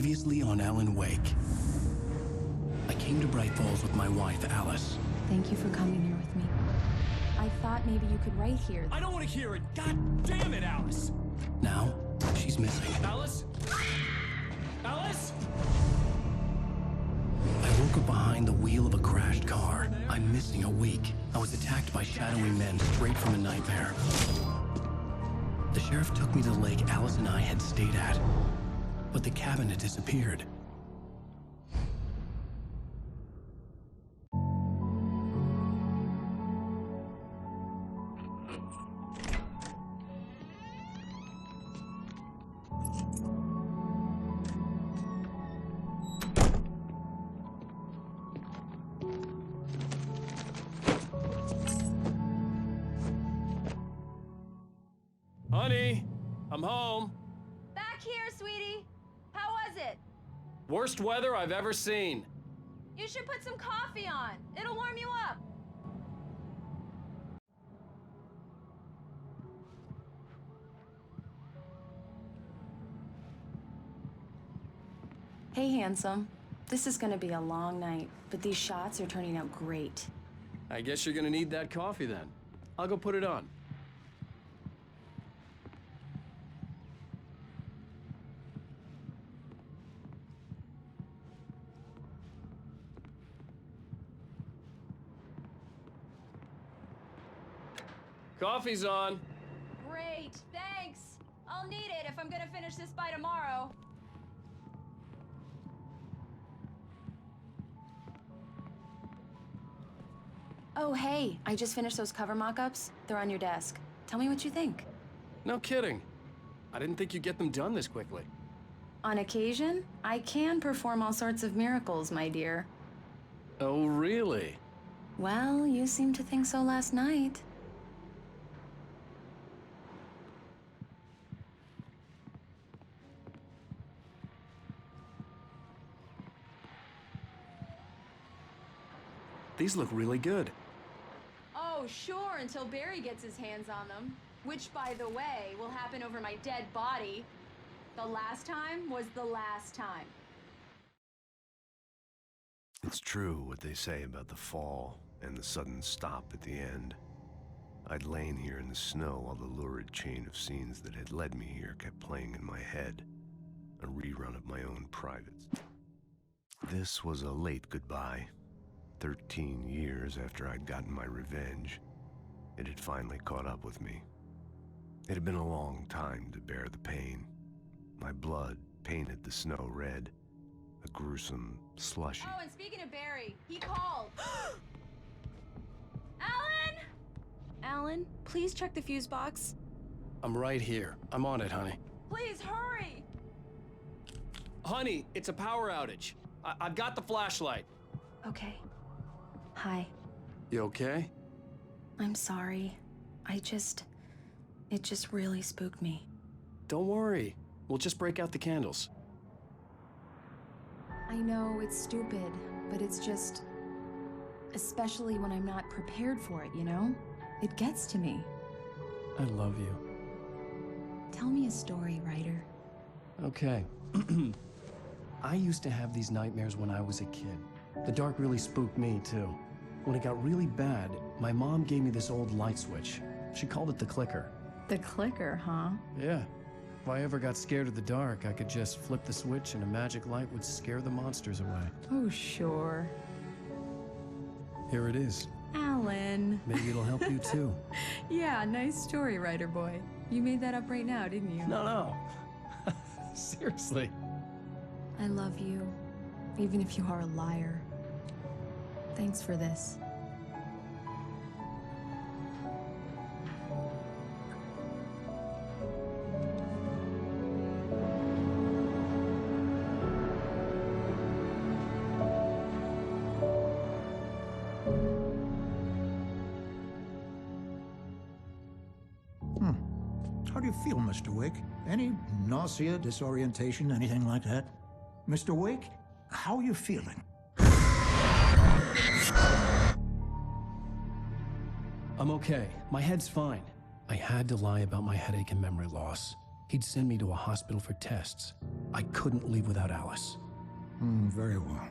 Previously on Alan Wake. I came to Bright Falls with my wife, Alice. Thank you for coming here with me. I thought maybe you could write here. I don't want to hear it! God damn it, Alice! Now, she's missing. Alice? Alice? I woke up behind the wheel of a crashed car. I'm missing a week. I was attacked by shadowy men straight from a nightmare. The sheriff took me to the lake Alice and I had stayed at, but the cabin had disappeared. Honey, I'm home. Back here, sweetie. How was it? Worst weather I've ever seen. You should put some coffee on. It'll warm you up. Hey, handsome. This is gonna be a long night, but these shots are turning out great. I guess you're gonna need that coffee then. I'll go put it on. Coffee's on. Great, thanks. I'll need it if I'm gonna finish this by tomorrow. Oh, hey, I just finished those cover mock-ups. They're on your desk. Tell me what you think. No kidding. I didn't think you'd get them done this quickly. On occasion, I can perform all sorts of miracles, my dear. Oh, really? Well, you seemed to think so last night. These look really good. Oh, sure, until Barry gets his hands on them. Which, by the way, will happen over my dead body. The last time was the last time. It's true what they say about the fall and the sudden stop at the end. I'd lain here in the snow while the lurid chain of scenes that had led me here kept playing in my head, a rerun of my own privates. This was a late goodbye. 13 years after I'd gotten my revenge, it had finally caught up with me. It had been a long time to bear the pain. My blood painted the snow red, a gruesome slushy. Oh, and speaking of Barry, he called. Alan! Alan, please check the fuse box. I'm right here. I'm on it, honey. Please hurry! Honey, it's a power outage. I've got the flashlight. Okay. Hi. You okay? I'm sorry. It just really spooked me. Don't worry. We'll just break out the candles. I know it's stupid, but it's just... especially when I'm not prepared for it, you know? It gets to me. I love you. Tell me a story, writer. Okay. I used to have these nightmares when I was a kid. The dark really spooked me, too. When it got really bad, my mom gave me this old light switch. She called it the clicker. The clicker, huh? Yeah. If I ever got scared of the dark, I could just flip the switch and a magic light would scare the monsters away. Oh, sure. Here it is. Alan. Maybe it'll help you, too. Yeah, nice story, writer boy. You made that up right now, didn't you? No. Seriously. I love you, even if you are a liar. Thanks for this. How do you feel, Mr. Wake? Any nausea, disorientation, anything like that? Mr. Wake, how are you feeling? I'm okay. My head's fine. I had to lie about my headache and memory loss. He'd send me to a hospital for tests. I couldn't leave without Alice. Very well.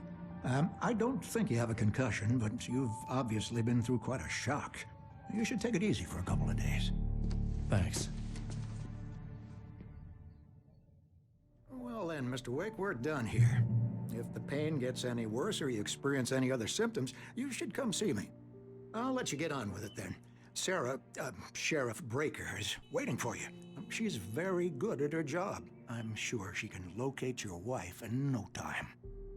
I don't think you have a concussion, but you've obviously been through quite a shock. You should take it easy for a couple of days. Thanks. Well then, Mr. Wake, we're done here. If the pain gets any worse or you experience any other symptoms, you should come see me. I'll let you get on with it then. Sarah, Sheriff Breaker, is waiting for you. She's very good at her job. I'm sure she can locate your wife in no time.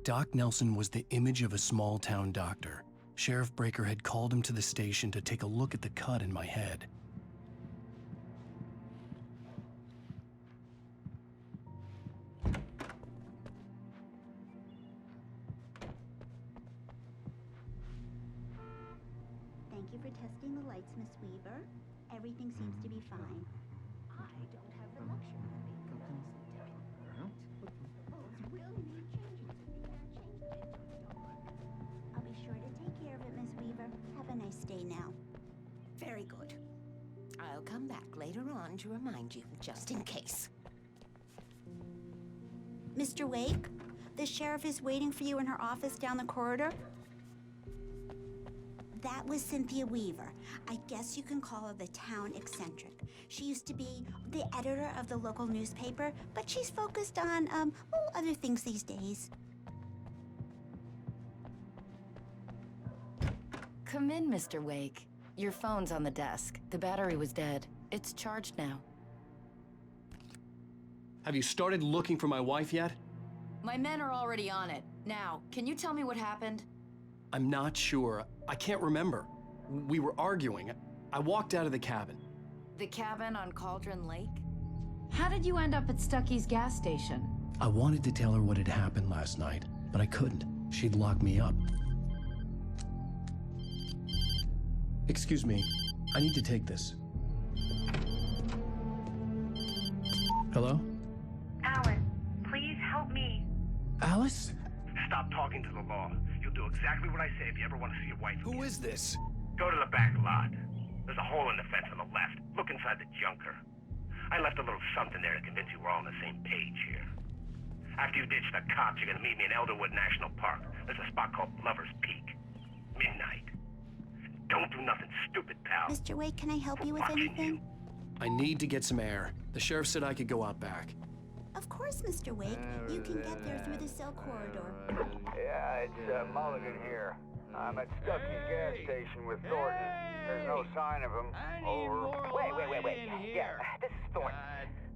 Doc Nelson was the image of a small-town doctor. Sheriff Breaker had called him to the station to take a look at the cut in my head. Thank you for testing the lights, Miss Weaver. Everything seems to be fine. I don't have the luxury of being completely different. Clothes will need changing, so you can't change them if you don't want. I'll be sure to take care of it, Miss Weaver. Have a nice day now. Very good. I'll come back later on to remind you, just in case. Mr. Wake, the sheriff is waiting for you in her office down the corridor. That was Cynthia Weaver. I guess you can call her the town eccentric. She used to be the editor of the local newspaper, but she's focused on, other things these days. Come in, Mr. Wake. Your phone's on the desk. The battery was dead. It's charged now. Have you started looking for my wife yet? My men are already on it. Now, can you tell me what happened? I'm not sure. I can't remember. We were arguing. I walked out of the cabin. The cabin on Cauldron Lake? How did you end up at Stucky's gas station? I wanted to tell her what had happened last night, but I couldn't. She'd lock me up. Excuse me. I need to take this. Hello? Alan, please help me. Alice? Stop talking to the law. You'll do exactly what I say if you ever want to see your wife again. Who is this? Go to the back lot. There's a hole in the fence on the left. Look inside the junker. I left a little something there to convince you we're all on the same page here. After you ditch the cops, you're gonna meet me in Elderwood National Park. There's a spot called Lover's Peak. Midnight. Don't do nothing stupid, pal. Mr. Wake, can I help you with anything? I need to get some air. The sheriff said I could go out back. Of course, Mr. Wake. You can get there through the cell corridor. Yeah, it's Mulligan here. I'm at Stucky's gas station with Thornton. There's no sign of him. Over. Wait. Yeah, this is Thornton.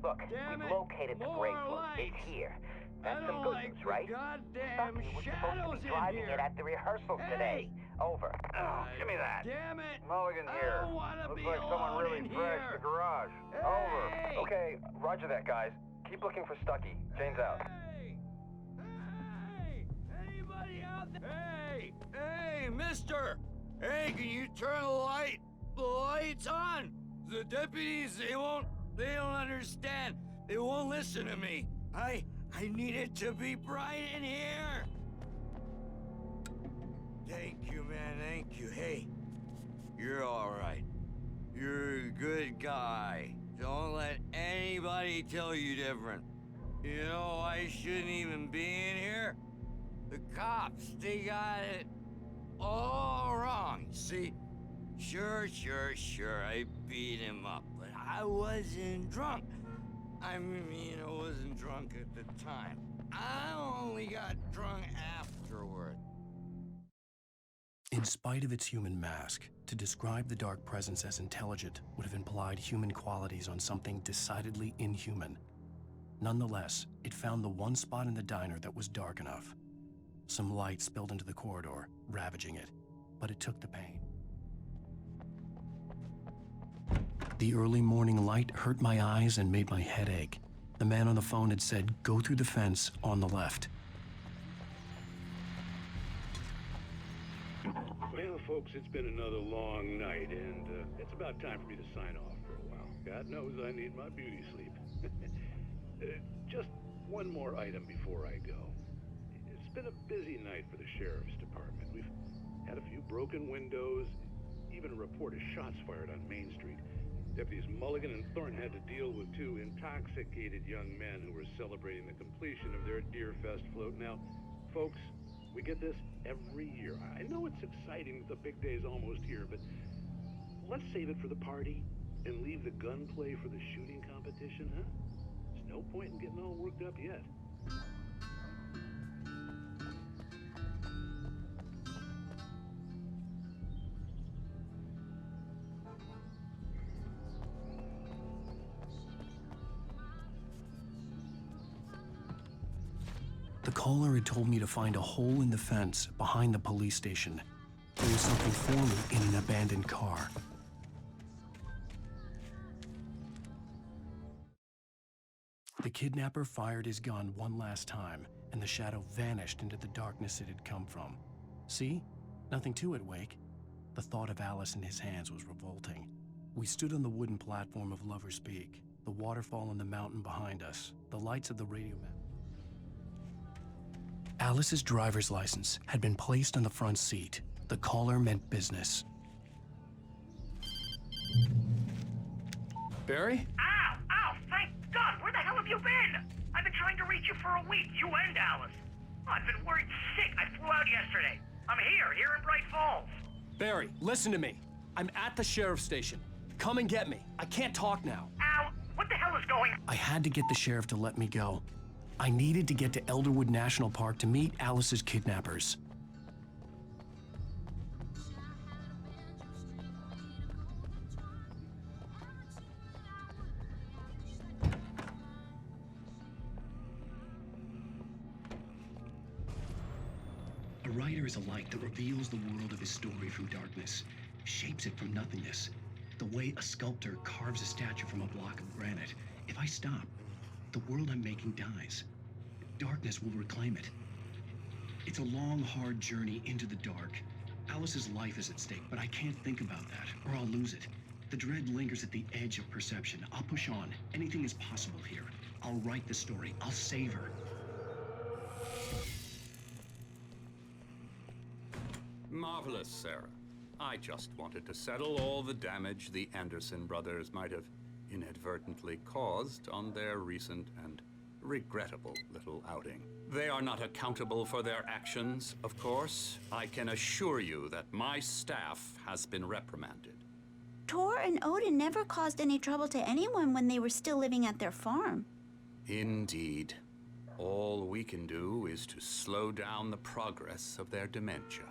Look, we've located the brake load. It's here. That's some good news, right? Stucky was supposed to be driving it at the rehearsal today. Over. Oh, give me that. Damn it! Mulligan here. Looks like someone really trashed the garage. Over. Okay, roger that, guys. Keep looking for Stucky. Jane's out. Hey! Anybody out there? Hey, mister! Hey, can you turn the lights on? The deputies, they don't understand. They won't listen to me. I need it to be bright in here. Thank you, man, thank you. Hey, you're all right. You're a good guy. Don't let anybody tell you different. You know, I shouldn't even be in here. The cops, they got it all wrong. See, sure, I beat him up, but I wasn't drunk. I mean, I wasn't drunk at the time. I only got drunk afterward. In spite of its human mask, to describe the dark presence as intelligent would have implied human qualities on something decidedly inhuman. Nonetheless, it found the one spot in the diner that was dark enough. Some light spilled into the corridor, ravaging it, but it took the pain. The early morning light hurt my eyes and made my head ache. The man on the phone had said, "Go through the fence on the left." Well, folks, it's been another long night, and it's about time for me to sign off for a while. God knows I need my beauty sleep. Just one more item before I go. It's been a busy night for the sheriff's department. We've had a few broken windows, even a report of shots fired on Main Street. Deputies Mulligan and Thornton had to deal with two intoxicated young men who were celebrating the completion of their Deerfest float. Now, folks, we get this every year. I know it's exciting that the big day's almost here, but let's save it for the party and leave the gunplay for the shooting competition, huh? There's no point in getting all worked up yet. The caller had told me to find a hole in the fence behind the police station. There was something for me in an abandoned car. The kidnapper fired his gun one last time, and the shadow vanished into the darkness it had come from. See? Nothing to it, Wake. The thought of Alice in his hands was revolting. We stood on the wooden platform of Lover's Peak, the waterfall on the mountain behind us, the lights of the radio map. Alice's driver's license had been placed on the front seat. The caller meant business. Barry? Ow! Ow! Thank God! Where the hell have you been? I've been trying to reach you for a week, you and Alice. I've been worried sick. I flew out yesterday. I'm here in Bright Falls. Barry, listen to me. I'm at the sheriff's station. Come and get me. I can't talk now. Ow! What the hell is going on? I had to get the sheriff to let me go. I needed to get to Elderwood National Park to meet Alice's kidnappers. A writer is a light that reveals the world of his story from darkness, shapes it from nothingness. The way a sculptor carves a statue from a block of granite. If I stop, the world I'm making dies. Darkness will reclaim it. It's a long, hard journey into the dark. Alice's life is at stake, but I can't think about that, or I'll lose it. The dread lingers at the edge of perception. I'll push on. Anything is possible here. I'll write the story. I'll save her. Marvelous, Sarah. I just wanted to settle all the damage the Anderson brothers might have inadvertently caused on their recent and regrettable little outing. They are not accountable for their actions, of course. I can assure you that my staff has been reprimanded. Tor and Odin never caused any trouble to anyone when they were still living at their farm. Indeed. All we can do is to slow down the progress of their dementia.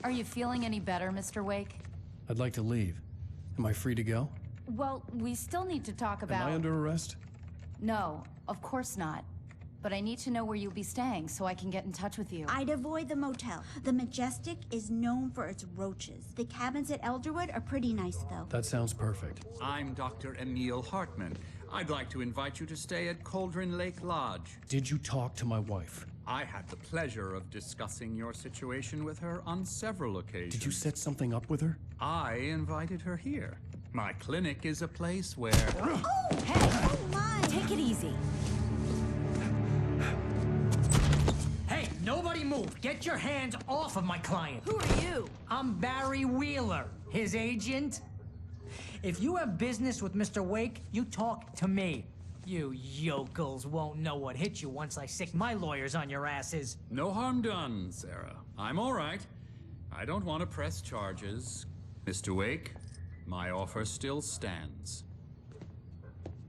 Are you feeling any better, Mr. Wake? I'd like to leave. Am I free to go? Well, we still need to talk about... Am I under arrest? No, of course not. But I need to know where you'll be staying so I can get in touch with you. I'd avoid the motel. The Majestic is known for its roaches. The cabins at Elderwood are pretty nice, though. That sounds perfect. I'm Dr. Emil Hartman. I'd like to invite you to stay at Cauldron Lake Lodge. Did you talk to my wife? I had the pleasure of discussing your situation with her on several occasions. Did you set something up with her? I invited her here. My clinic is a place where... Oh! Hey! Oh, my! Take it easy. Hey, nobody move! Get your hands off of my client! Who are you? I'm Barry Wheeler, his agent. If you have business with Mr. Wake, you talk to me. You yokels won't know what hit you once I sick my lawyers on your asses. No harm done, Sarah. I'm all right. I don't want to press charges. Mr. Wake, my offer still stands.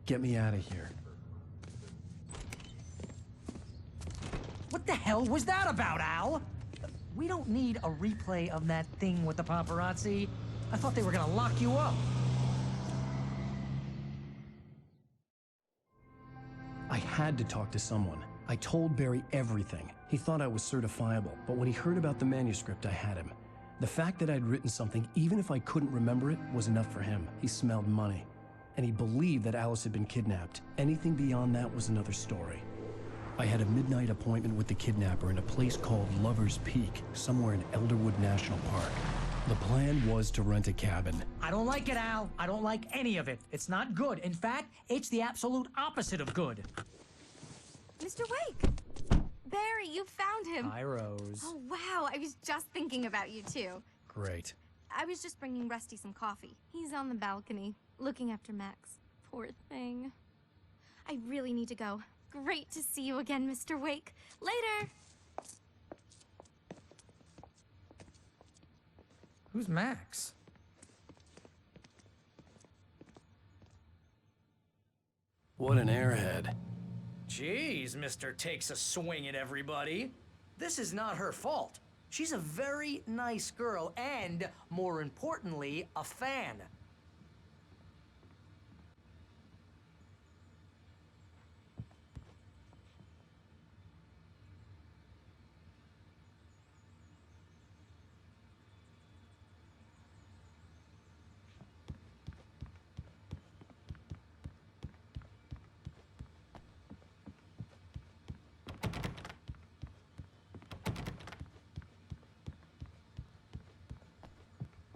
Get me out of here. What the hell was that about, Al? We don't need a replay of that thing with the paparazzi. I thought they were gonna lock you up. I had to talk to someone. I told Barry everything. He thought I was certifiable, but when he heard about the manuscript, I had him. The fact that I'd written something, even if I couldn't remember it, was enough for him. He smelled money. And he believed that Alice had been kidnapped. Anything beyond that was another story. I had a midnight appointment with the kidnapper in a place called Lover's Peak, somewhere in Elderwood National Park. The plan was to rent a cabin. I don't like it, Al. I don't like any of it. It's not good. In fact, it's the absolute opposite of good. Mr. Wake! Barry, you found him! Hi, Rose. Oh, wow. I was just thinking about you, too. Great. I was just bringing Rusty some coffee. He's on the balcony, looking after Max. Poor thing. I really need to go. Great to see you again, Mr. Wake. Later! Who's Max? What an airhead. Jeez, Mr. Takes a swing at everybody. This is not her fault. She's a very nice girl and, more importantly, a fan.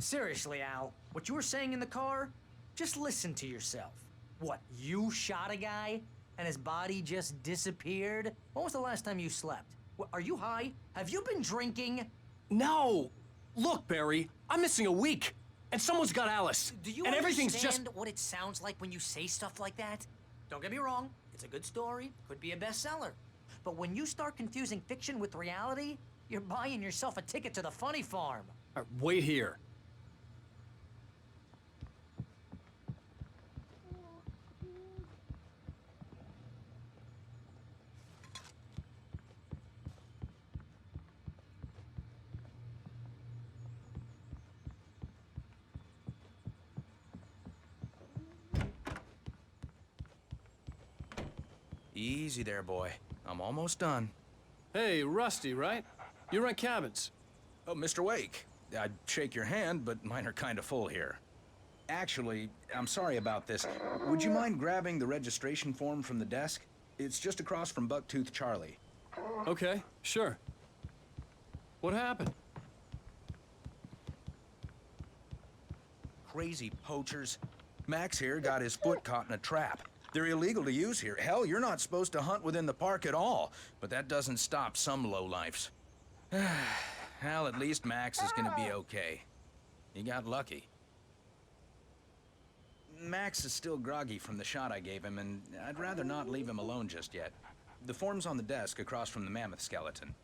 Seriously, Al, what you were saying in the car? Just listen to yourself. What, you shot a guy and his body just disappeared? When was the last time you slept? What, are you high? Have you been drinking? No! Look, Barry, I'm missing a week, and someone's got Alice. Do you and everything's understand just... what it sounds like when you say stuff like that? Don't get me wrong, it's a good story, could be a bestseller. But when you start confusing fiction with reality, you're buying yourself a ticket to the funny farm. Wait here. Easy there, boy. I'm almost done. Hey, Rusty, right? You rent cabins. Oh, Mr. Wake. I'd shake your hand, but mine are kind of full here. Actually, I'm sorry about this. Would you mind grabbing the registration form from the desk? It's just across from Bucktooth Charlie. Okay, sure. What happened? Crazy poachers. Max here got his foot caught in a trap. They're illegal to use here. Hell, you're not supposed to hunt within the park at all. But that doesn't stop some lowlifes. Hell, at least Max is gonna be okay. He got lucky. Max is still groggy from the shot I gave him, and I'd rather not leave him alone just yet. The form's on the desk across from the mammoth skeleton.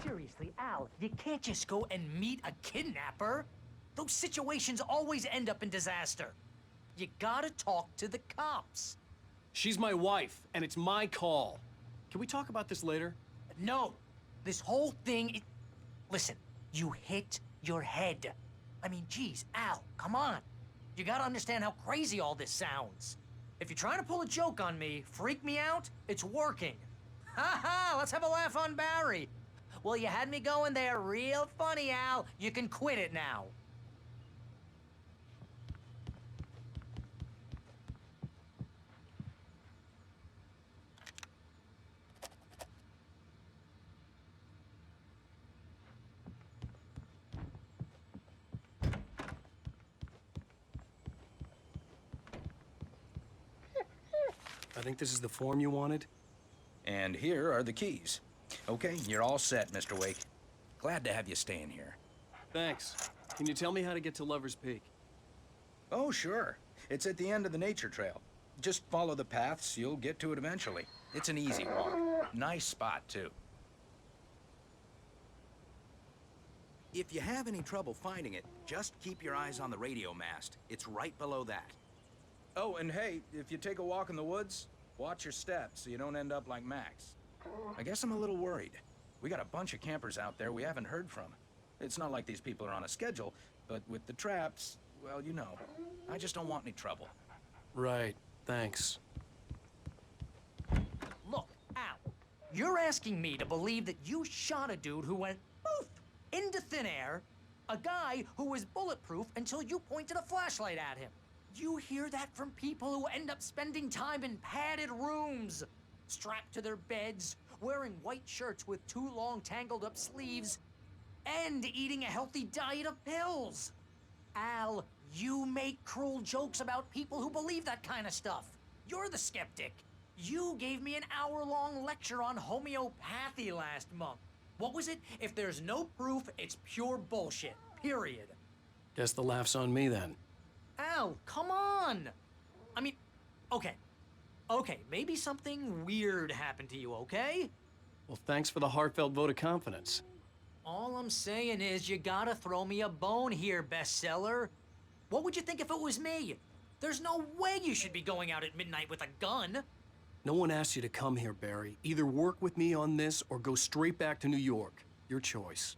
Seriously, Al, you can't just go and meet a kidnapper. Those situations always end up in disaster. You gotta talk to the cops. She's my wife, and it's my call. Can we talk about this later? No. This whole thing, listen, you hit your head. I mean, geez, Al, come on. You gotta understand how crazy all this sounds. If you're trying to pull a joke on me, freak me out, it's working. Ha ha, let's have a laugh on Barry. Well, you had me going there real funny, Al. You can quit it now. I think this is the form you wanted. And here are the keys. Okay, you're all set, Mr. Wake. Glad to have you staying here. Thanks. Can you tell me how to get to Lover's Peak? Oh, sure. It's at the end of the nature trail. Just follow the paths, you'll get to it eventually. It's an easy walk. Nice spot, too. If you have any trouble finding it, just keep your eyes on the radio mast. It's right below that. Oh, and hey, if you take a walk in the woods, watch your steps so you don't end up like Max. I guess I'm a little worried. We got a bunch of campers out there we haven't heard from. It's not like these people are on a schedule, but with the traps, well, you know, I just don't want any trouble. Right, thanks. Look, Al, you're asking me to believe that you shot a dude who went poof into thin air, a guy who was bulletproof until you pointed a flashlight at him. You hear that from people who end up spending time in padded rooms, strapped to their beds, wearing white shirts with too long tangled up sleeves, and eating a healthy diet of pills. Al, you make cruel jokes about people who believe that kind of stuff. You're the skeptic. You gave me an hour-long lecture on homeopathy last month. What was it? If there's no proof, it's pure bullshit. Period. Guess the laugh's on me then. Al, come on! I mean, okay. Okay, maybe something weird happened to you, okay? Well, thanks for the heartfelt vote of confidence. All I'm saying is you gotta throw me a bone here, bestseller. What would you think if it was me? There's no way you should be going out at midnight with a gun. No one asked you to come here, Barry. Either work with me on this or go straight back to New York. Your choice.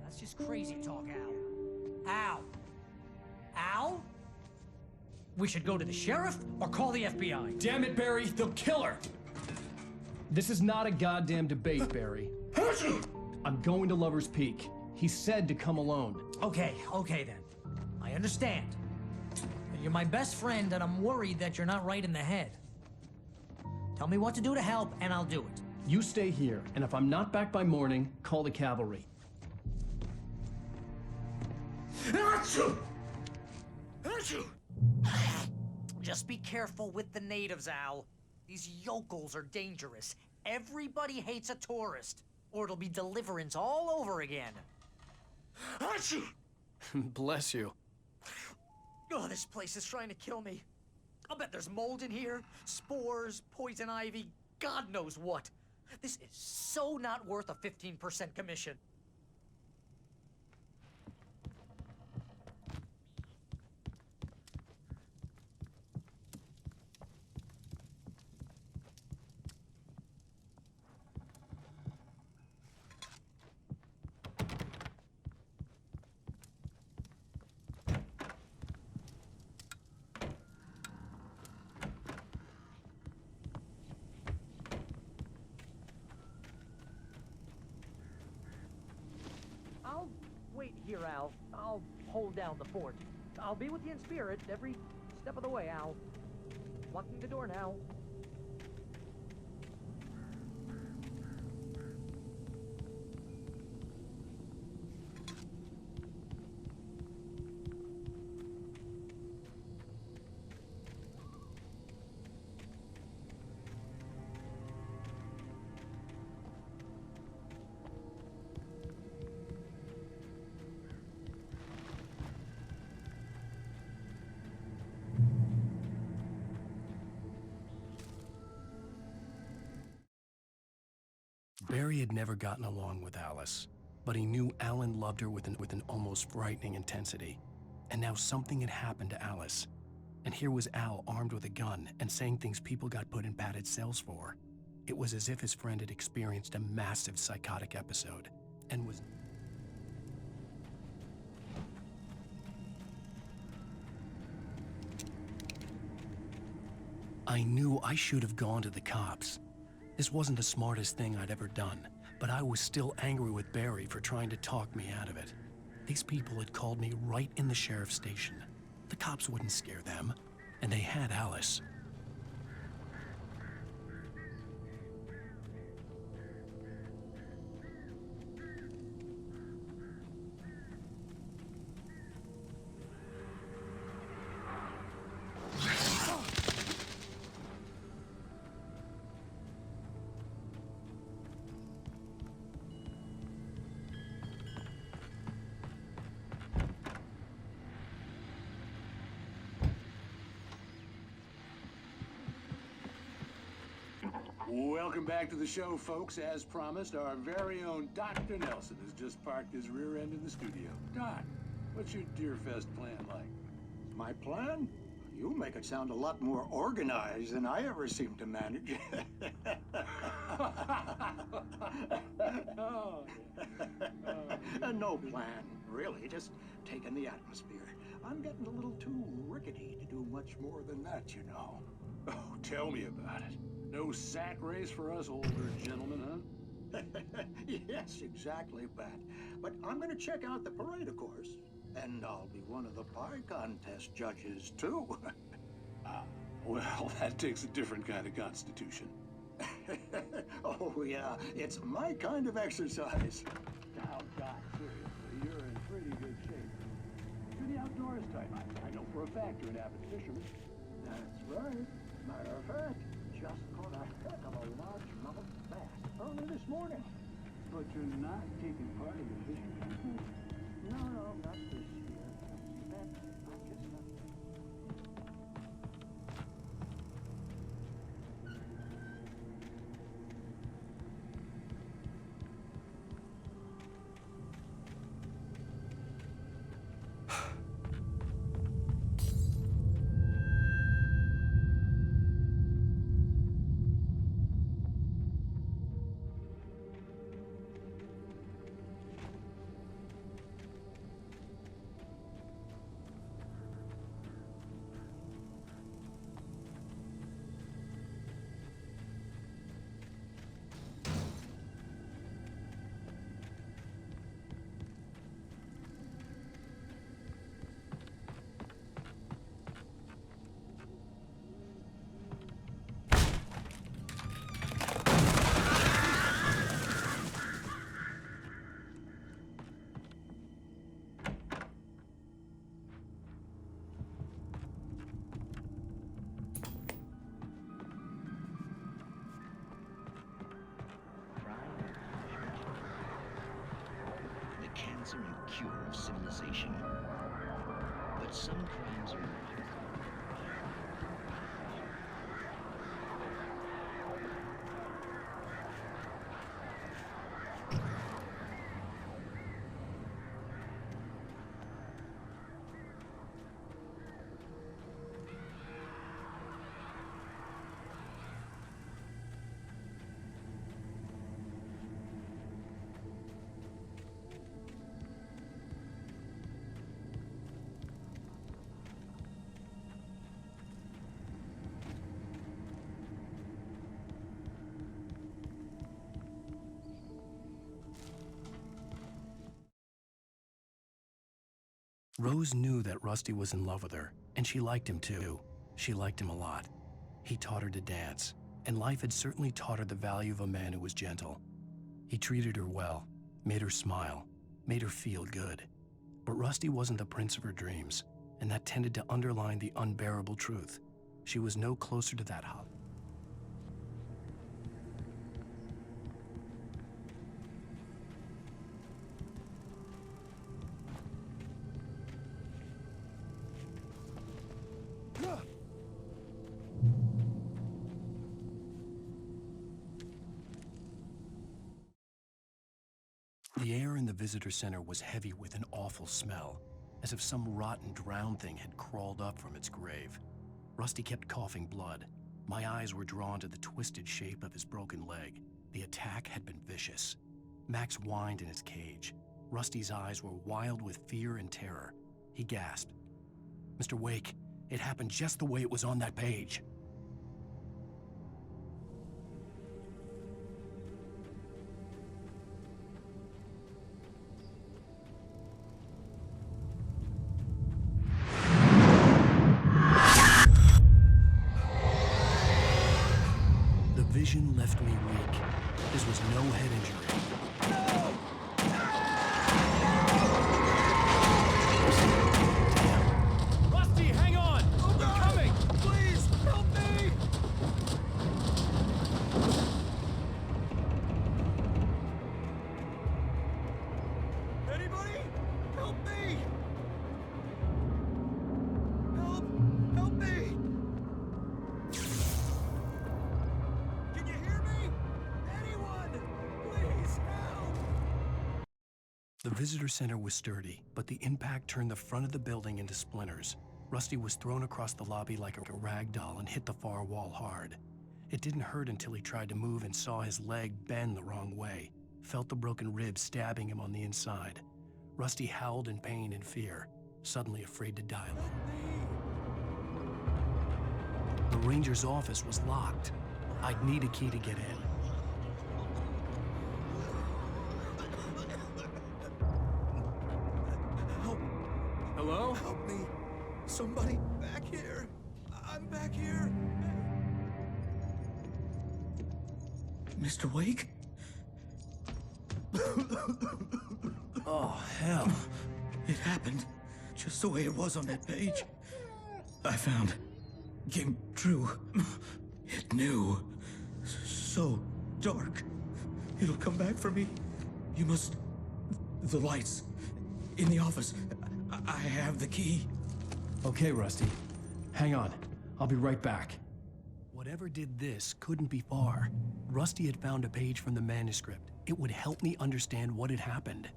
That's just crazy talk, Al. Al! Al? We should go to the sheriff or call the FBI. Damn it, Barry, they'll kill her! This is not a goddamn debate, Barry. I'm going to Lover's Peak. He said to come alone. Okay then. I understand. You're my best friend, and I'm worried that you're not right in the head. Tell me what to do to help, and I'll do it. You stay here, and if I'm not back by morning, call the cavalry. Just be careful with the natives, Al. These yokels are dangerous. Everybody hates a tourist, or it'll be Deliverance all over again. Bless you. Oh, this place is trying to kill me. I'll bet there's mold in here, spores, poison ivy, God knows what. This is so not worth a 15% commission. I'll wait here, Al. I'll hold down the fort. I'll be with you in spirit every step of the way, Al. Locking the door now. Barry had never gotten along with Alice, but he knew Alan loved her with an almost frightening intensity. And now something had happened to Alice. And here was Al armed with a gun and saying things people got put in padded cells for. It was as if his friend had experienced a massive psychotic episode and was... I knew I should have gone to the cops. This wasn't the smartest thing I'd ever done, but I was still angry with Barry for trying to talk me out of it. These people had called me right in the sheriff's station. The cops wouldn't scare them, and they had Alice. Welcome back to the show, folks. As promised, our very own Dr. Nelson has just parked his rear end in the studio. Doc, what's your Deerfest plan like? My plan? You make it sound a lot more organized than I ever seem to manage. No plan, really. Just taking the atmosphere. I'm getting a little too rickety to do much more than that, you know. Oh, tell me about it. No sack race for us older gentlemen, huh? Yes, exactly, Pat. But I'm gonna check out the parade, of course. And I'll be one of the pie contest judges, too. Well, that takes a different kind of constitution. Oh, yeah, it's my kind of exercise. Now, Doc, seriously, you're in pretty good shape. You're the outdoors type. I know for a fact you're an avid fisherman. That's right. Matter of fact, just caught a heck of a largemouth bass early this morning. But you're not taking part in the fishing contest? No, not this year. That I guess not. Cancer and cure of civilization. But some crimes are not. Rose knew that Rusty was in love with her, and she liked him too. She liked him a lot. He taught her to dance, and life had certainly taught her the value of a man who was gentle. He treated her well, made her smile, made her feel good. But Rusty wasn't the prince of her dreams, and that tended to underline the unbearable truth. She was no closer to that hub. The air in the visitor center was heavy with an awful smell, as if some rotten drowned thing had crawled up from its grave. Rusty kept coughing blood. My eyes were drawn to the twisted shape of his broken leg. The attack had been vicious. Max whined in his cage. Rusty's eyes were wild with fear and terror. He gasped. "Mr. Wake, it happened just the way it was on that page." The vision left me weak. This was no head injury. Rusty, hang on! I'm coming! Please, help me! Anybody? Help me! Help me! Can you hear me? Anyone? Please, help! The visitor center was sturdy, but the impact turned the front of the building into splinters. Rusty was thrown across the lobby like a rag doll and hit the far wall hard. It didn't hurt until he tried to move and saw his leg bend the wrong way, felt the broken rib stabbing him on the inside. Rusty howled in pain and fear, suddenly afraid to die alone. The ranger's office was locked. I'd need a key to get in. Hello? Help me. Somebody back here. I'm back here. Mr. Wake? Oh, hell. It happened just the way it was on that page. I found. Came true. It knew. So dark. It'll come back for me. You must... The lights. In the office. I have the key. Okay, Rusty. Hang on. I'll be right back. Whatever did this couldn't be far. Rusty had found a page from the manuscript. It would help me understand what had happened.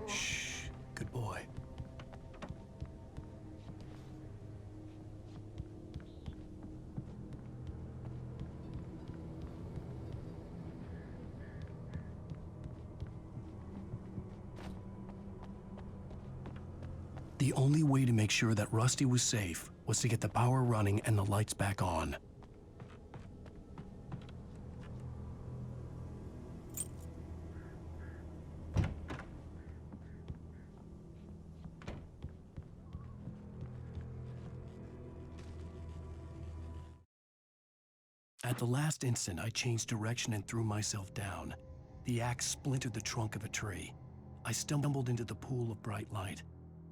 Shh. Good boy. The only way to make sure that Rusty was safe was to get the power running and the lights back on. At the last instant, I changed direction and threw myself down. The axe splintered the trunk of a tree. I stumbled into the pool of bright light.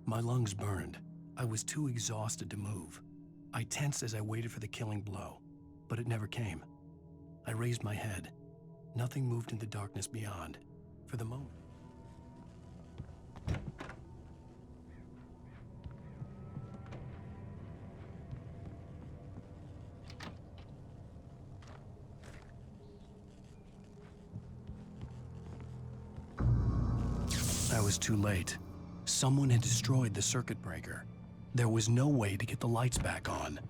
My lungs burned. I was too exhausted to move. I tensed as I waited for the killing blow, but it never came. I raised my head. Nothing moved in the darkness beyond. For the moment. I was too late. Someone had destroyed the circuit breaker. There was no way to get the lights back on.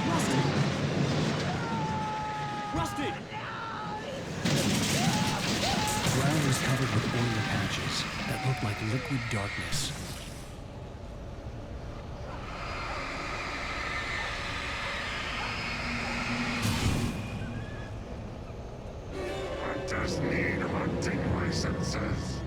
Rusty! Rusty! The ground was covered with oily patches that looked like liquid darkness. I just need hunting licenses.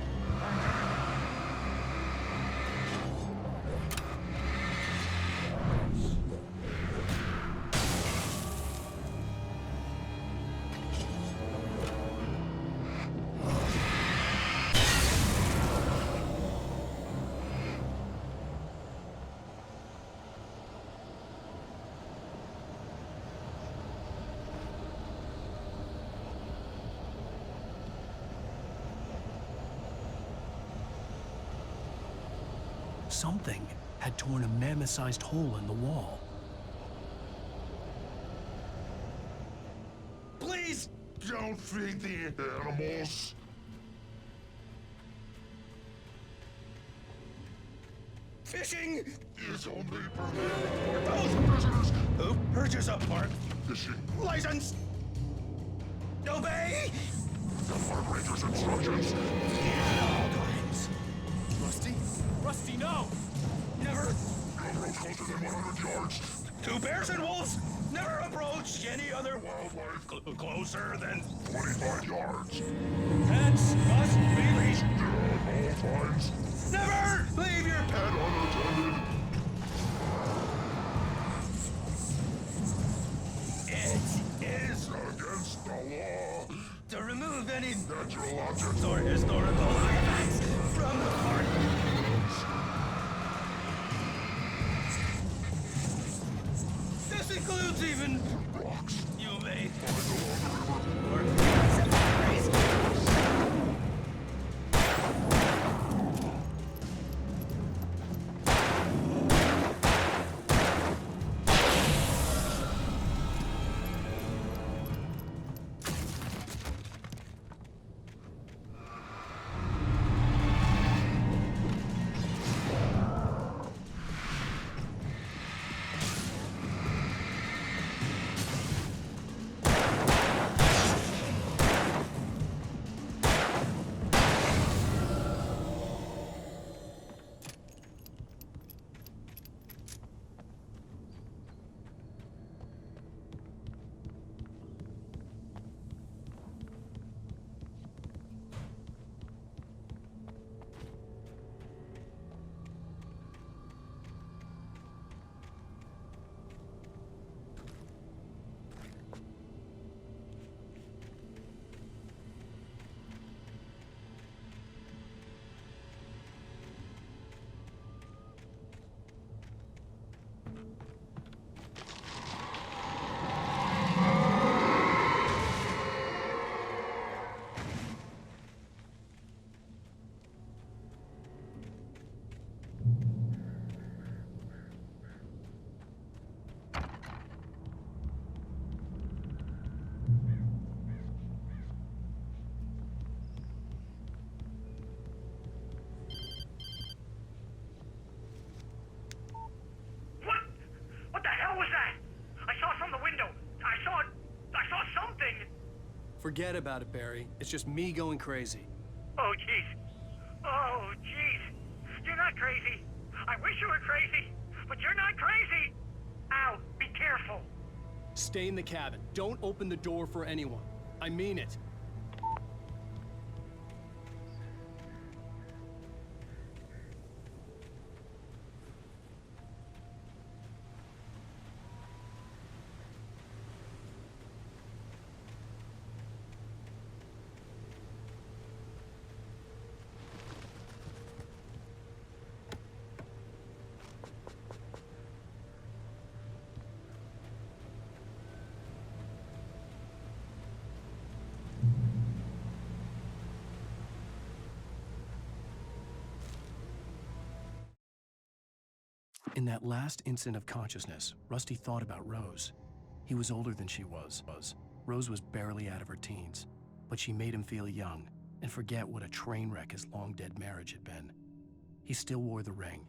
Something had torn a mammoth-sized hole in the wall. Please don't feed the animals. Fishing is only permitted for those prisoners who purchase a park fishing license. Obey the park ranger's instructions. at all times. Rusty? Rusty, no! Never! No road closer than 100 yards. Two bears and wolves never approach any other wildlife closer than 25 yards. Pets must be leashed At all times. Never leave your pet Unattended. It is against the law to remove any natural objects or historical artifacts from the park. This includes even rocks. You may Forget about it, Barry. It's just me going crazy. Oh, jeez. Oh, jeez. You're not crazy. I wish you were crazy, but you're not crazy. Al, be careful. Stay in the cabin. Don't open the door for anyone. I mean it. In that last instant of consciousness, Rusty thought about Rose. He was older than she was. Rose was barely out of her teens, but she made him feel young and forget what a train wreck his long-dead marriage had been. He still wore the ring.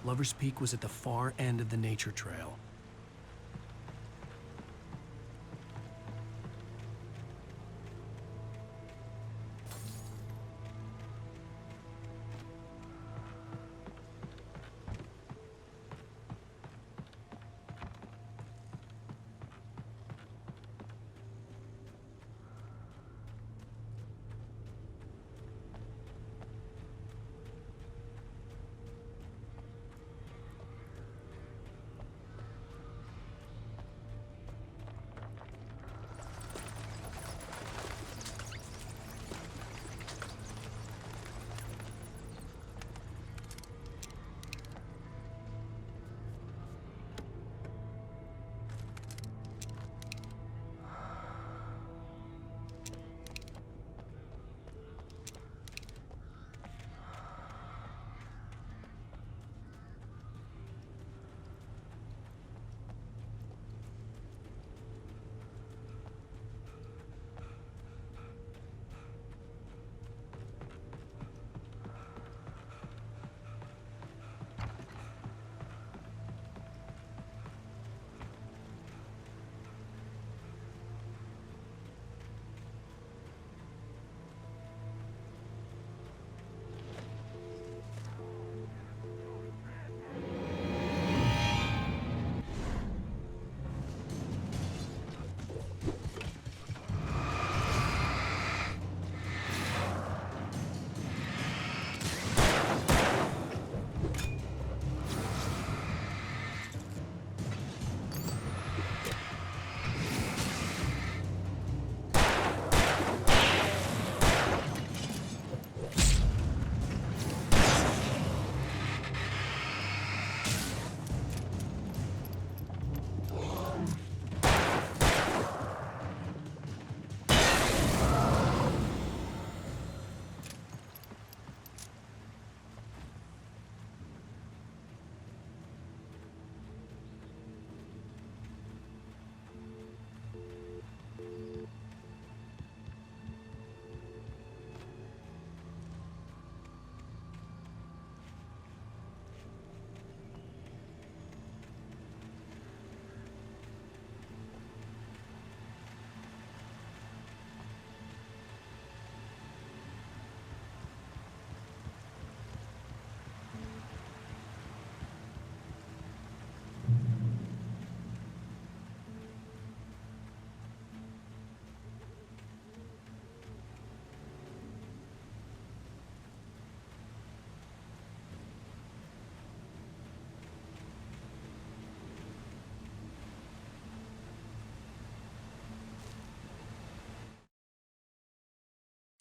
Lover's Peak was at the far end of the nature trail.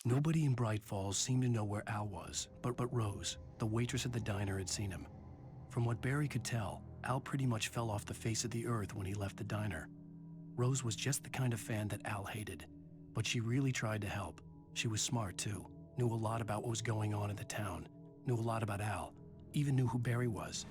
Nobody in Bright Falls seemed to know where Al was, but Rose, the waitress at the diner, had seen him. From what Barry could tell, Al pretty much fell off the face of the earth when he left the diner. Rose was just the kind of fan that Al hated, but she really tried to help. She was smart too, knew a lot about what was going on in the town, knew a lot about Al, even knew who Barry was.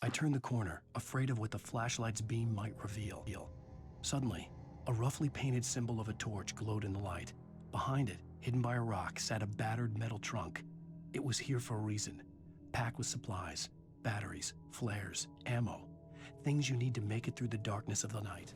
I turned the corner, afraid of what the flashlight's beam might reveal. Suddenly, a roughly painted symbol of a torch glowed in the light. Behind it, hidden by a rock, sat a battered metal trunk. It was here for a reason, packed with supplies, batteries, flares, ammo, things you need to make it through the darkness of the night.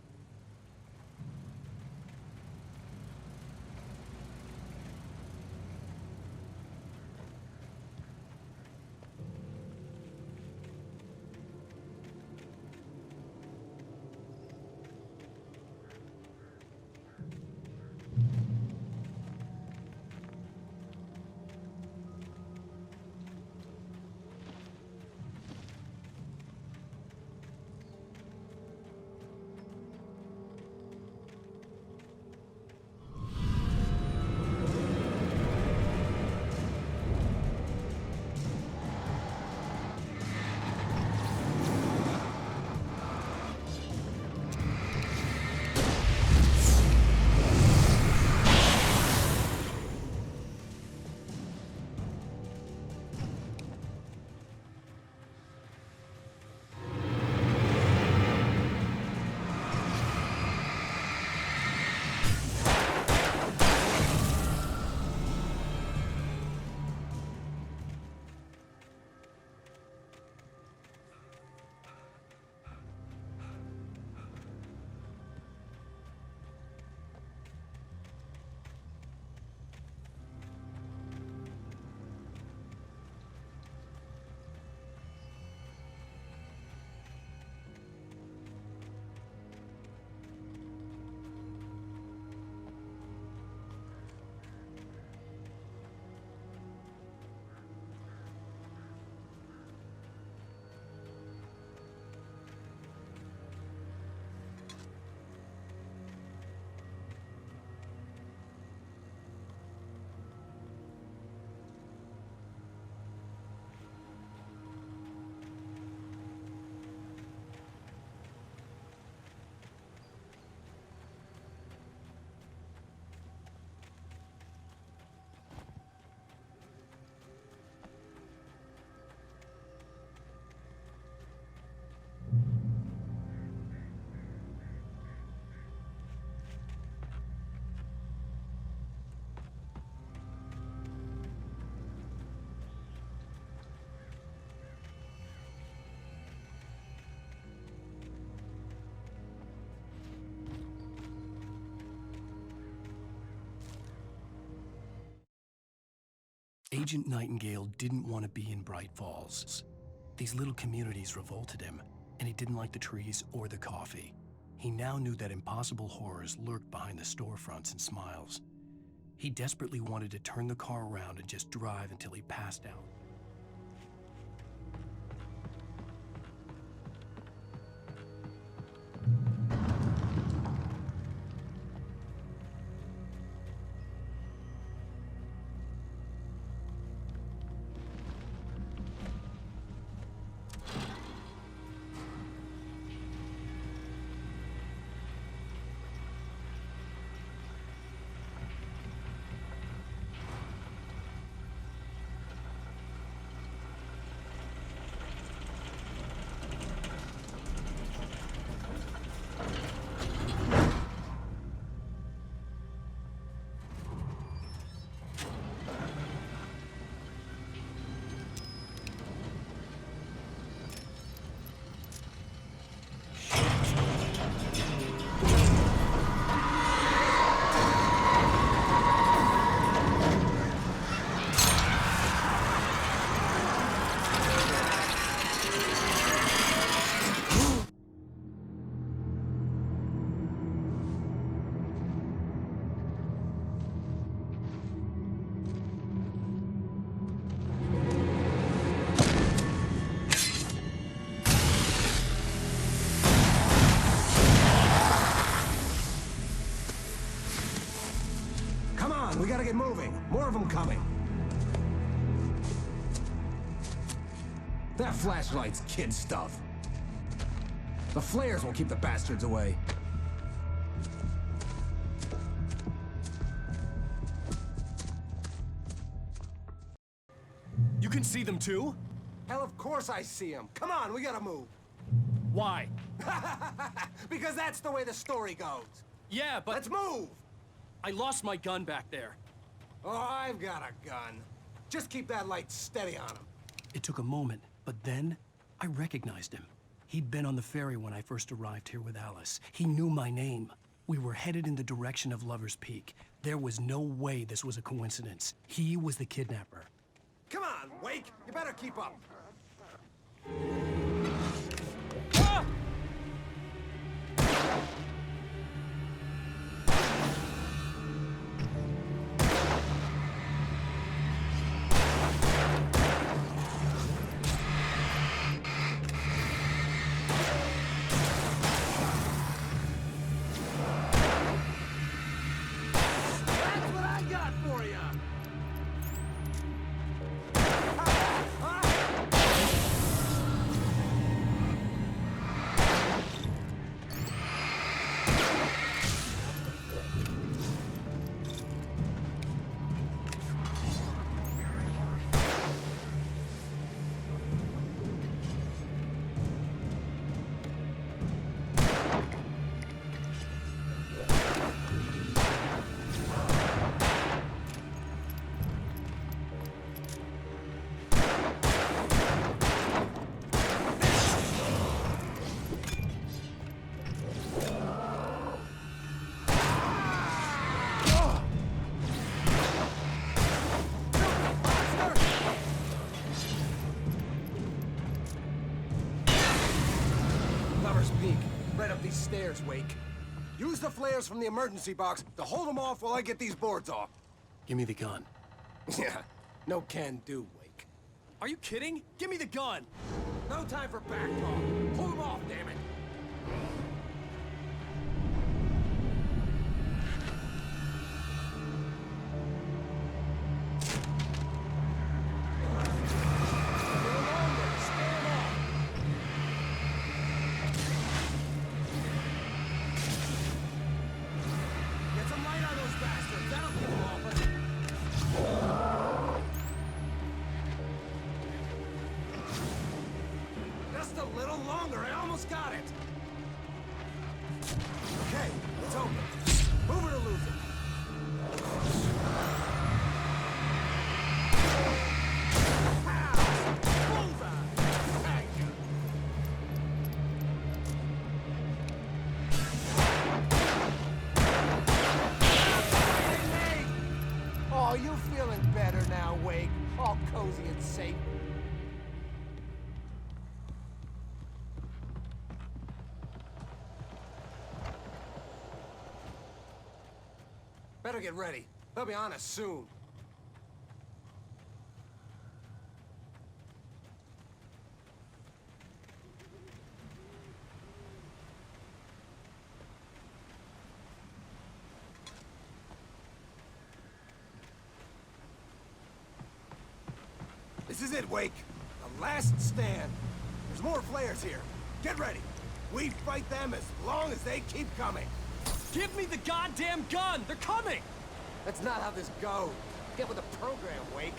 Agent Nightingale didn't want to be in Bright Falls. These little communities revolted him, and he didn't like the trees or the coffee. He now knew that impossible horrors lurked behind the storefronts and smiles. He desperately wanted to turn the car around and just drive until he passed out. We gotta get moving. More of them coming. That flashlight's kid stuff. The flares will keep the bastards away. You can see them too? Hell, of course I see them. Come on, we gotta move. Why? Because that's the way the story goes. Yeah, but... Let's move! I lost my gun back there. Oh, I've got a gun. Just keep that light steady on him. It took a moment, but then I recognized him. He'd been on the ferry when I first arrived here with Alice. He knew my name. We were headed in the direction of Lover's Peak. There was no way this was a coincidence. He was the kidnapper. Come on, Wake! You better keep up. Right up these stairs, Wake. Use the flares from the emergency box to hold them off while I get these boards off. Give me the gun. Yeah, no can do, Wake. Are you kidding? Give me the gun! No time for back talk. Hold them off, damn it. Just a little longer, I almost got it. Okay, it's open. Move it or lose it. Oh, you feeling Feeling better now, Wake. All cozy and safe. Better get ready. They'll be on us soon. This is it, Wake. The last stand. There's more flares here. Get ready. We fight them as long as they keep coming. Give me the goddamn gun! They're coming! That's not how this goes. Get with the program, Wake.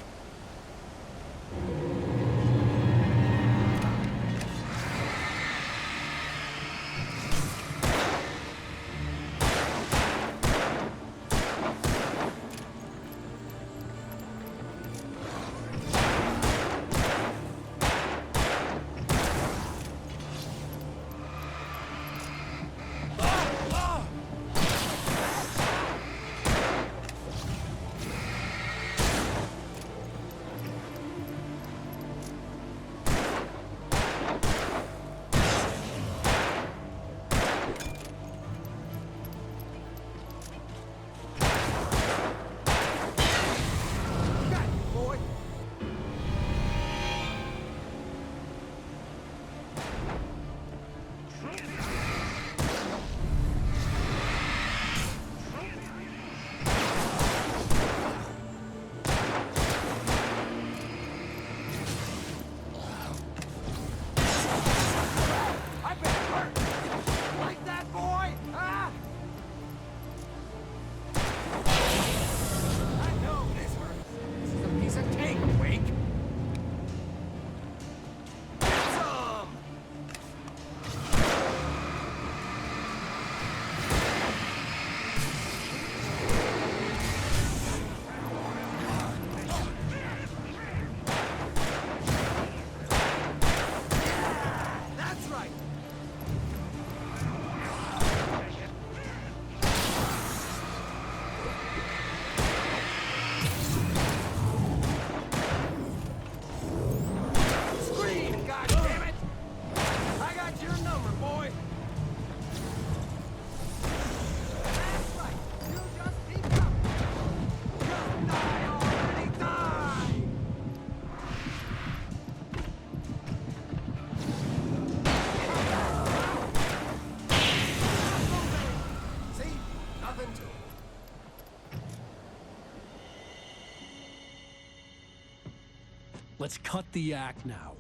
Let's cut the act now.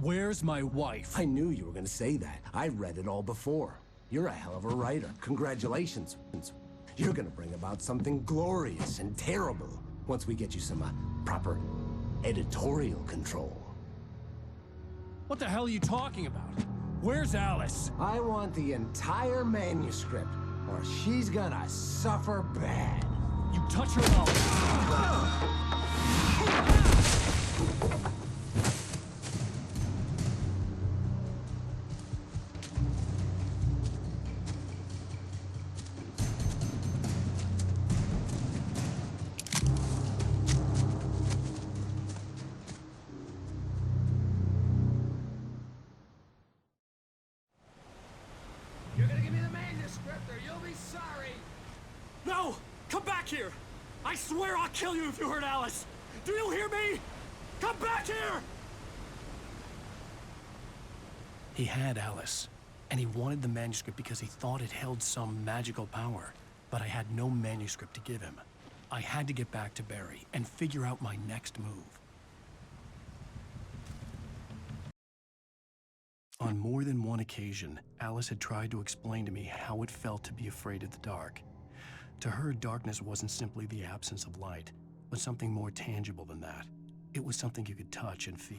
Where's my wife? I knew you were gonna say that. I read it all before. You're a hell of a writer. Congratulations. You're gonna bring about something glorious and terrible once we get you some proper editorial control. What the hell are you talking about? Where's Alice? I want the entire manuscript, or she's gonna suffer bad. You touch her mouth. You're gonna give me the manuscript, or you'll be sorry. No! Come back here! I swear I'll kill you if you hurt Alice! Do you hear me? Come back here! He had Alice, and he wanted the manuscript because he thought it held some magical power. But I had no manuscript to give him. I had to get back to Barry and figure out my next move. On more than one occasion, Alice had tried to explain to me how it felt to be afraid of the dark. To her, darkness wasn't simply the absence of light, but something more tangible than that. It was something you could touch and feel.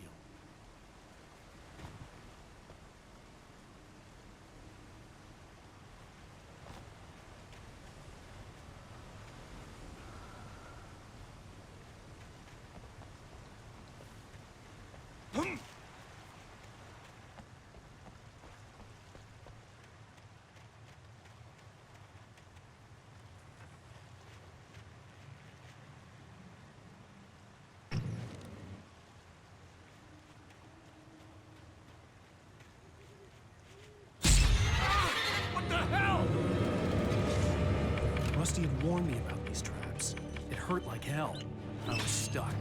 Rusty had warned me about these traps. It hurt like hell. I was stuck.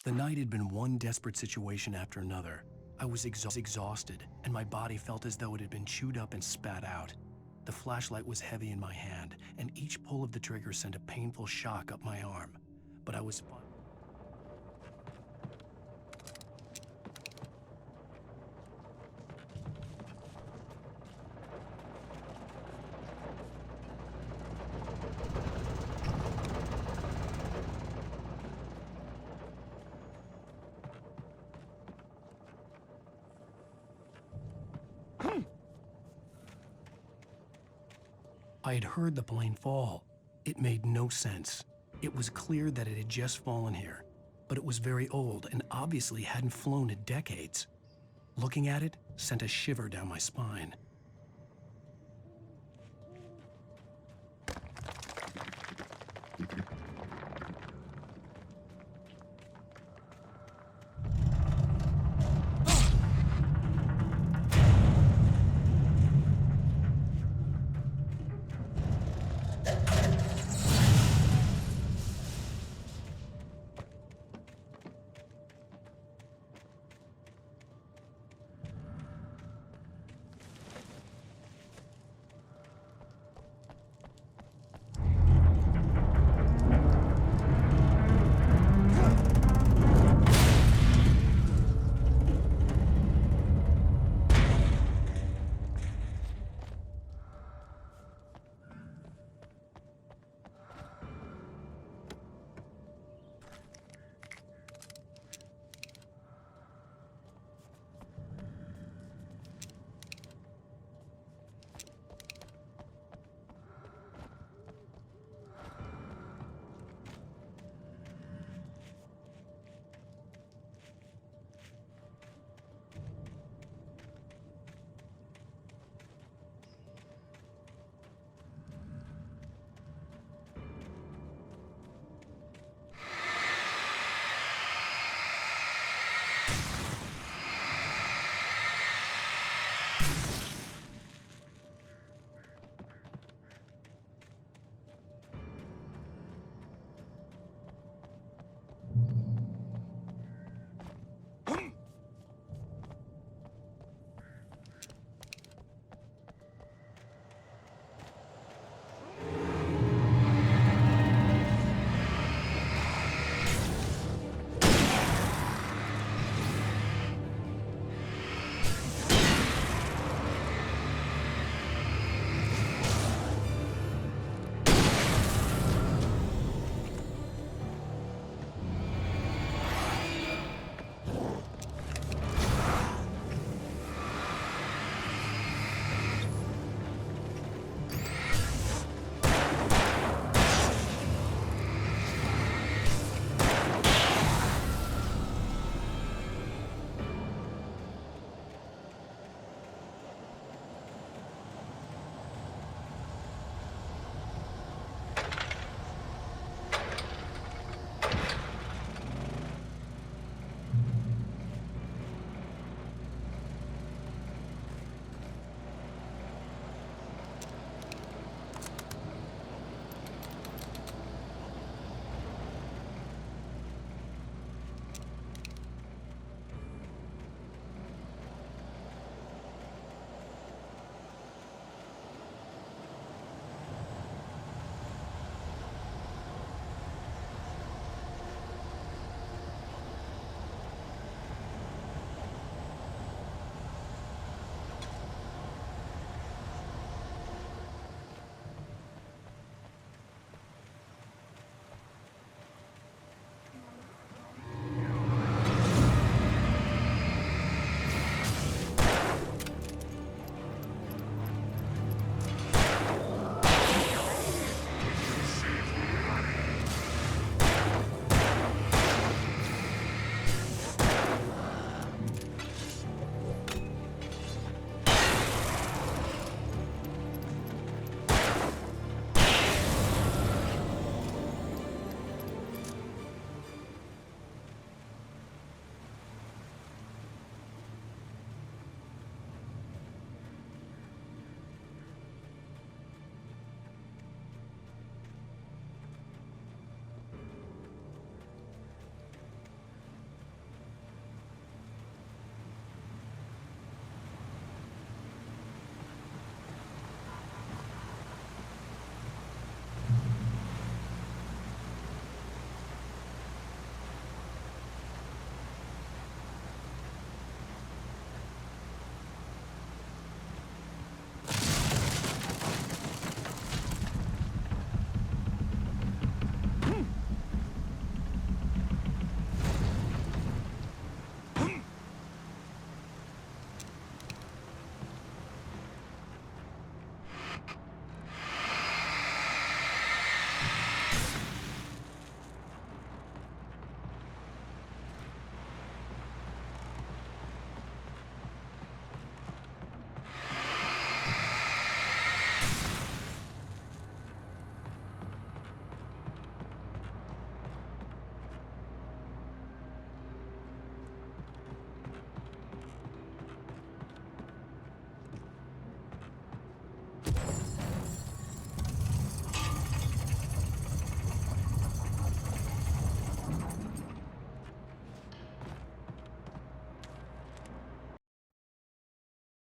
The night had been one desperate situation after another. I was exhausted, and my body felt as though it had been chewed up and spat out. The flashlight was heavy in my hand, and each pull of the trigger sent a painful shock up my arm. But I was fine. I had heard the plane fall. It made no sense. It was clear that it had just fallen here, but it was very old and obviously hadn't flown in decades. Looking at it sent a shiver down my spine.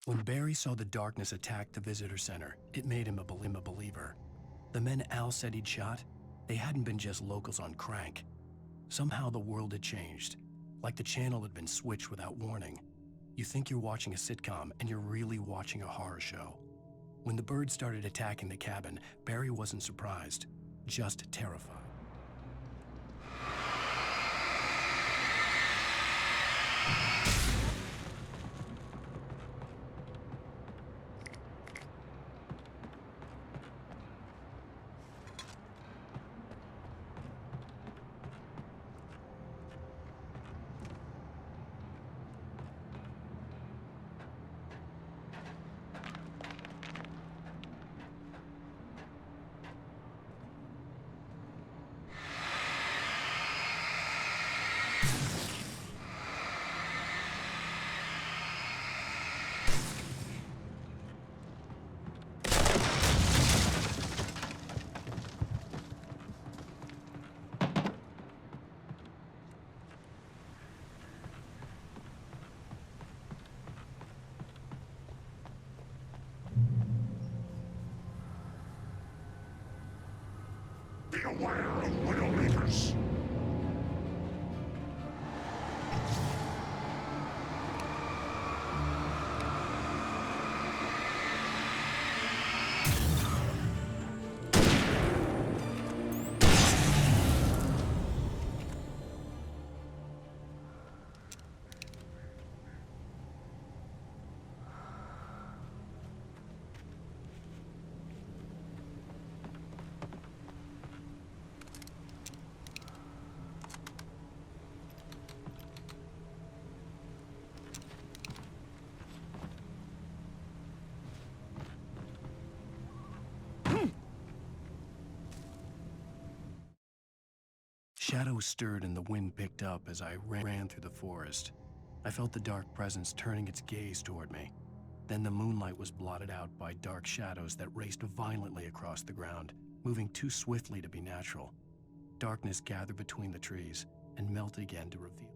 When Barry saw the darkness attack the visitor center, it made him a believer. The men Al said he'd shot, they hadn't been just locals on crank. Somehow the world had changed, like the channel had been switched without warning. You think you're watching a sitcom, and you're really watching a horror show. When the birds started attacking the cabin, Barry wasn't surprised, just terrified. Be aware of Widowmakers. Shadows stirred and the wind picked up as I ran through the forest. I felt the dark presence turning its gaze toward me. Then the moonlight was blotted out by dark shadows that raced violently across the ground, moving too swiftly to be natural. Darkness gathered between the trees and melted again to reveal.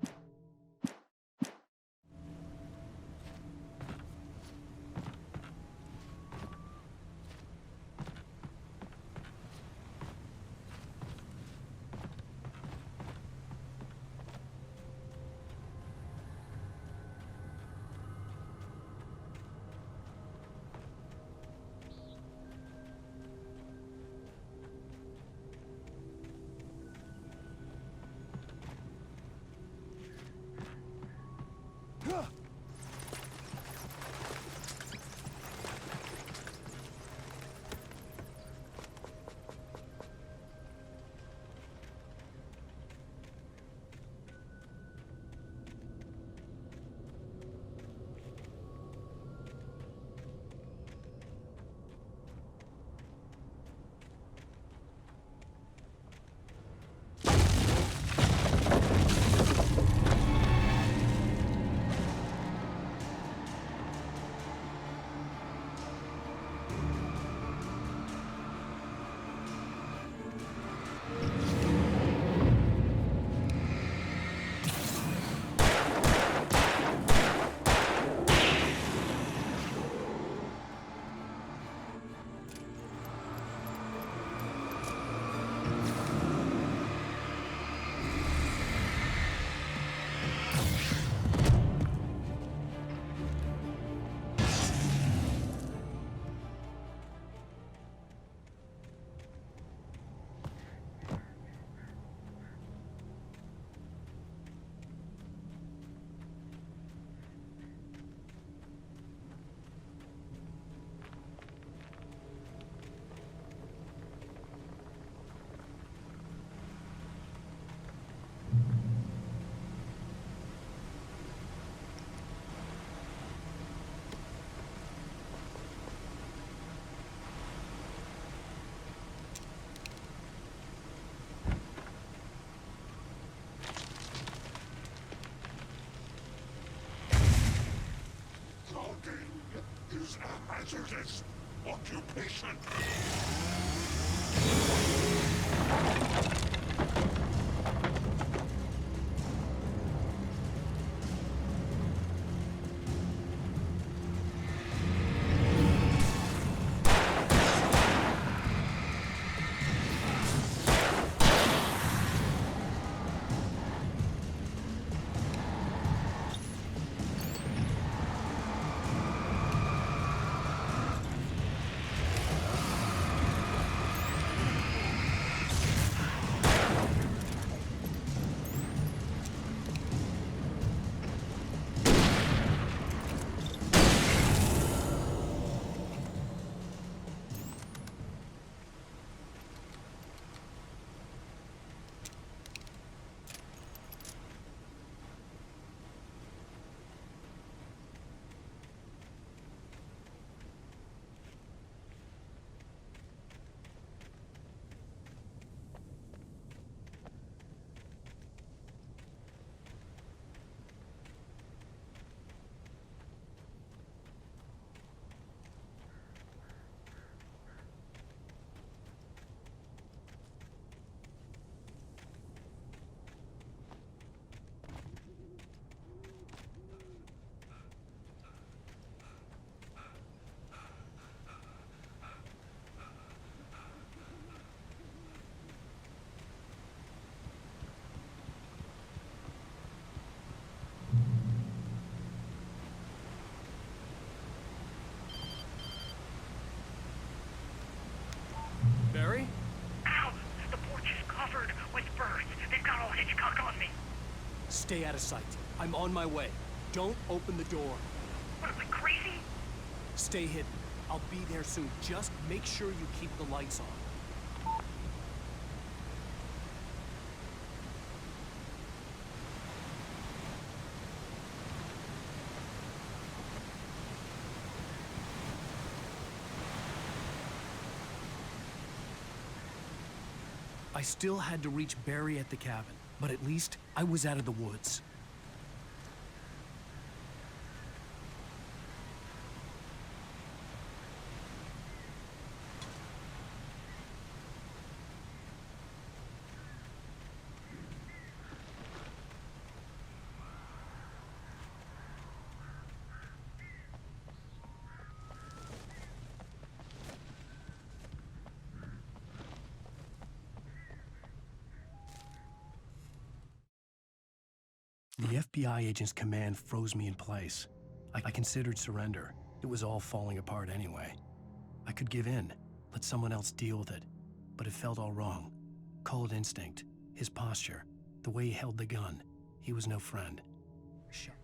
Is a hazardous occupation. Stay out of sight. I'm on my way. Don't open the door. What, am I crazy? Stay hidden. I'll be there soon. Just make sure you keep the lights on. I still had to reach Barry at the cabin, but at least I was out of the woods. The FBI agent's command froze me in place. I considered surrender. It was all falling apart anyway. I could give in, let someone else deal with it. But it felt all wrong. Call it instinct, his posture, the way he held the gun. He was no friend. Shut.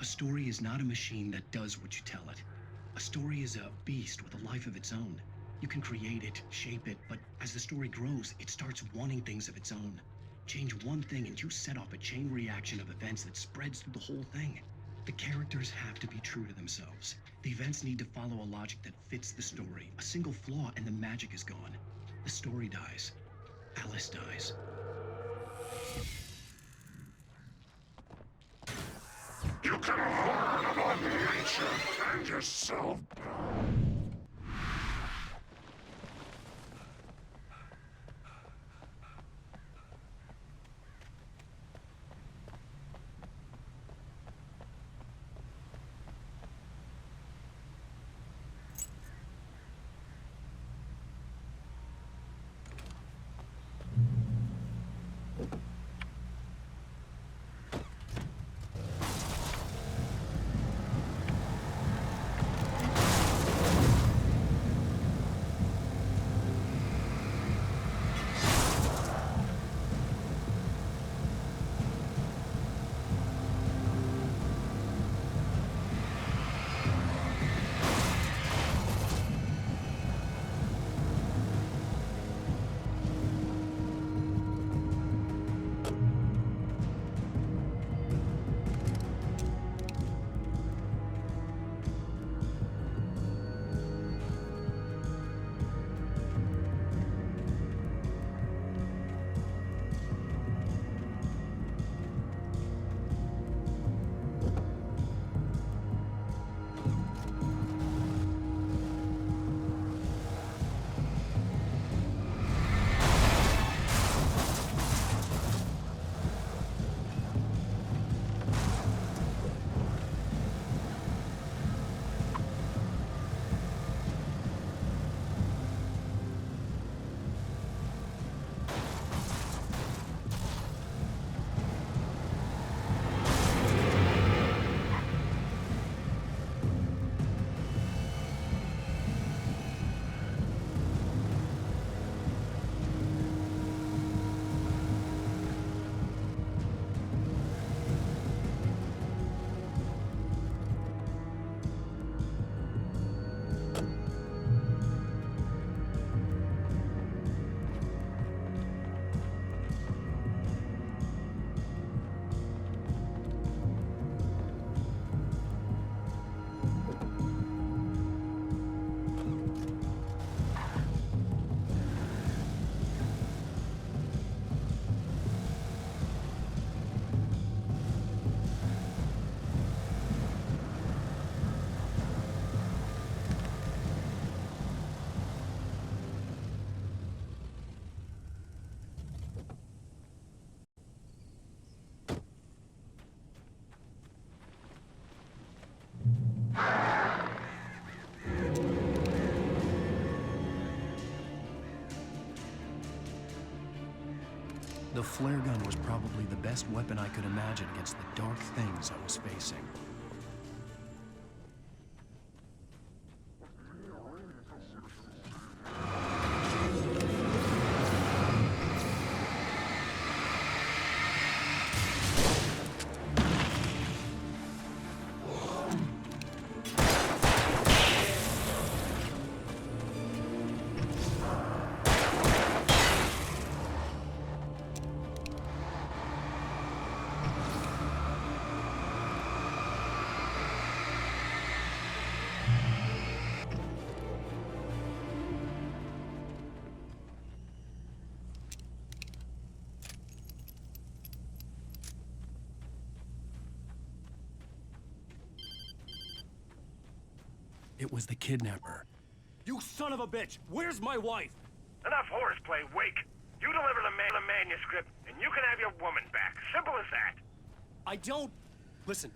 A story is not a machine that does what you tell it. A story is a beast with a life of its own. You can create it, shape it, but as the story grows, it starts wanting things of its own. Change one thing and you set off a chain reaction of events that spreads through the whole thing. The characters have to be true to themselves. The events need to follow a logic that fits the story. A single flaw and the magic is gone. The story dies. Alice dies. You can learn about nature and yourself. The flare gun was probably the best weapon I could imagine against the dark things I was facing. It was the kidnapper. You son of a bitch! Where's my wife? Enough horseplay, Wake. You deliver the manuscript, and you can have your woman back. Simple as that. I don't... Listen.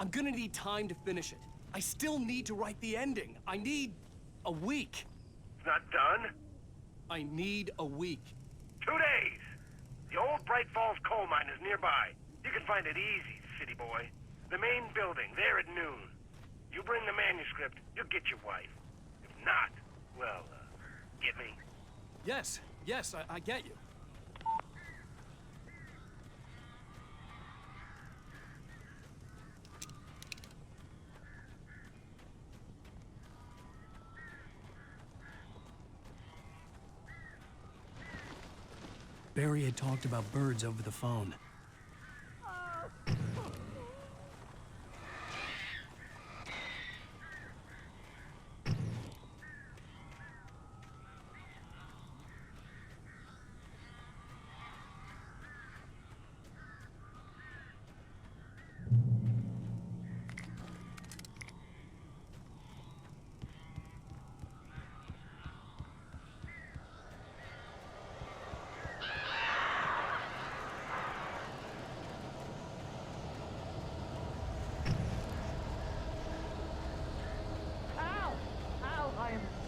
I'm gonna need time to finish it. I still need to write the ending. I need a week. It's not done? I need a week. 2 days. The old Bright Falls coal mine is nearby. You can find it easy, city boy. The main building, there at noon. You bring the manuscript, you'll get your wife. If not, well, get me? Yes, I get you. Barry had talked about birds over the phone.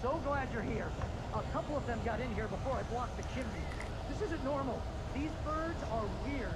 So glad you're here. A couple of them got in here before I blocked the chimney. This isn't normal. These birds are weird.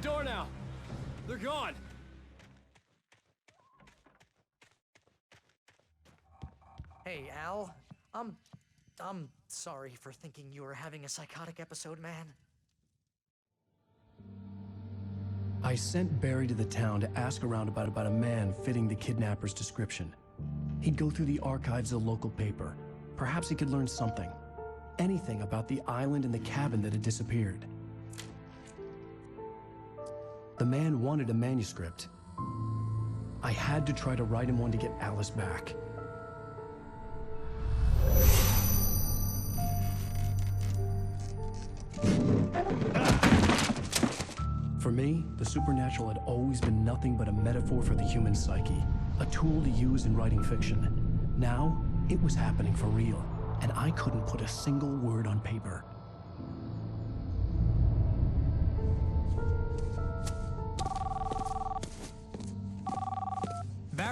Door now. They're gone. Hey, Al. I'm sorry for thinking you were having a psychotic episode, man. I sent Barry to the town to ask around about a man fitting the kidnapper's description. He'd go through the archives of the local paper. Perhaps he could learn something. Anything about the island and the cabin that had disappeared. The man wanted a manuscript. I had to try to write him one to get Alice back. For me, the supernatural had always been nothing but a metaphor for the human psyche, a tool to use in writing fiction. Now, it was happening for real, and I couldn't put a single word on paper.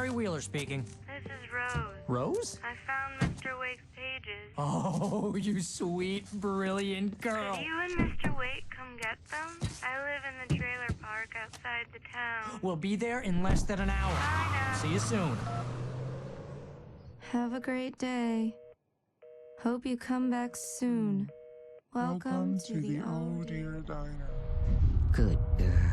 Barry Wheeler speaking. This is Rose. Rose? I found Mr. Wake's pages. Oh, you sweet, brilliant girl. Could you and Mr. Wake come get them? I live in the trailer park outside the town. We'll be there in less than an hour. Bye now. See you soon. Have a great day. Hope you come back soon. Welcome to the Oh Dear Diner. Good girl.